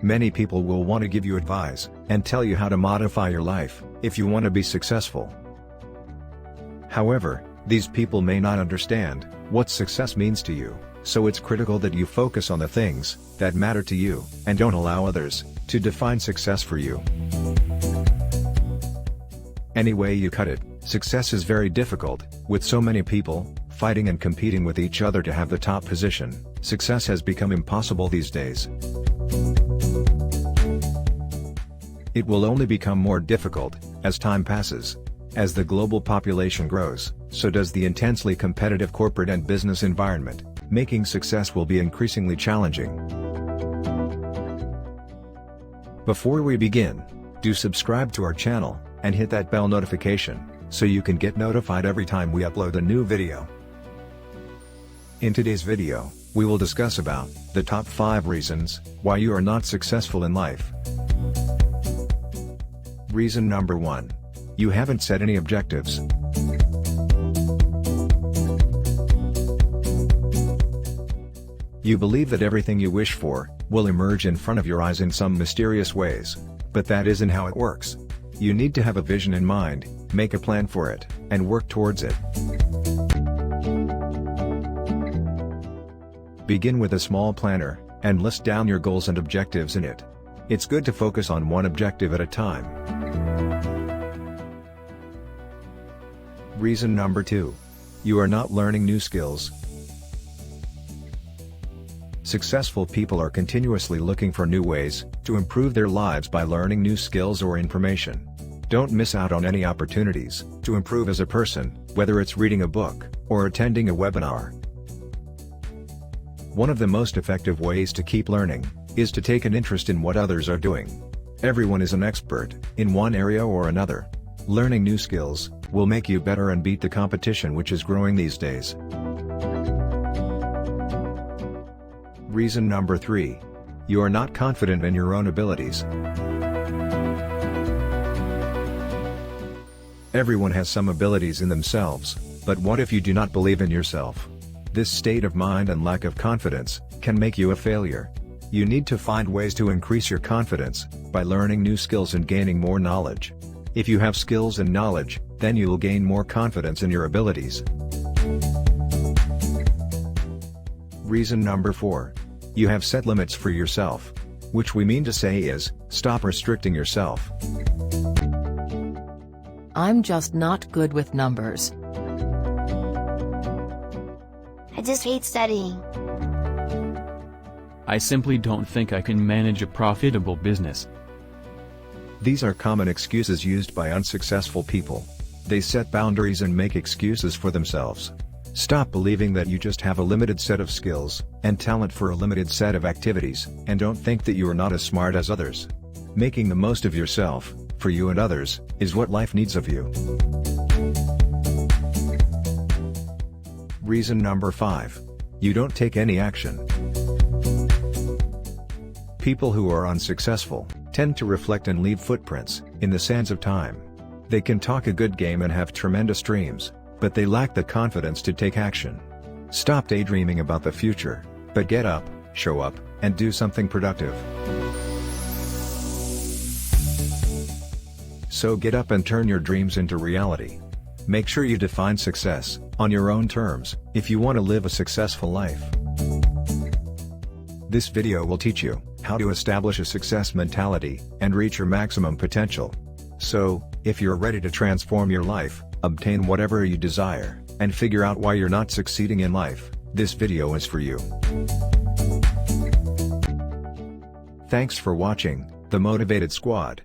Many people will want to give you advice, and tell you how to modify your life, if you want to be successful. However, these people may not understand what success means to you, so it's critical that you focus on the things that matter to you, and don't allow others to define success for you. Any way you cut it, success is very difficult, with so many people fighting and competing with each other to have the top position. Success has become impossible these days. It will only become more difficult as time passes. As the global population grows, so does the intensely competitive corporate and business environment. Making success will be increasingly challenging. Before we begin, do subscribe to our channel, and hit that bell notification, so you can get notified every time we upload a new video. In today's video, we will discuss about the top 5 reasons why you are not successful in life. Reason number 1. You haven't set any objectives. You believe that everything you wish for will emerge in front of your eyes in some mysterious ways, but that isn't how it works. You need to have a vision in mind, make a plan for it, and work towards it. Begin with a small planner, and list down your goals and objectives in it. It's good to focus on one objective at a time. Reason number 2. You are not learning new skills. Successful people are continuously looking for new ways to improve their lives by learning new skills or information. Don't miss out on any opportunities to improve as a person, whether it's reading a book or attending a webinar. One of the most effective ways to keep learning is to take an interest in what others are doing. Everyone is an expert in one area or another. Learning new skills will make you better and beat the competition which is growing these days. Reason number 3. You are not confident in your own abilities. Everyone has some abilities in themselves, but what if you do not believe in yourself? This state of mind and lack of confidence can make you a failure. You need to find ways to increase your confidence by learning new skills and gaining more knowledge. If you have skills and knowledge, then you will gain more confidence in your abilities. Reason number 4. You have set limits for yourself. Which we mean to say is, stop restricting yourself. I'm just not good with numbers. I just hate studying. I simply don't think I can manage a profitable business. These are common excuses used by unsuccessful people. They set boundaries and make excuses for themselves. Stop believing that you just have a limited set of skills and talent for a limited set of activities, and don't think that you are not as smart as others. Making the most of yourself, for you and others, is what life needs of you. Reason number 5. You don't take any action. People who are unsuccessful tend to reflect and leave footprints in the sands of time. They can talk a good game and have tremendous dreams, but they lack the confidence to take action. Stop daydreaming about the future, but get up, show up, and do something productive. So get up and turn your dreams into reality. Make sure you define success on your own terms if you want to live a successful life. This video will teach you how to establish a success mentality and reach your maximum potential. So, if you're ready to transform your life, obtain whatever you desire, and figure out why you're not succeeding in life, this video is for you. Thanks for watching The Motivated Squad.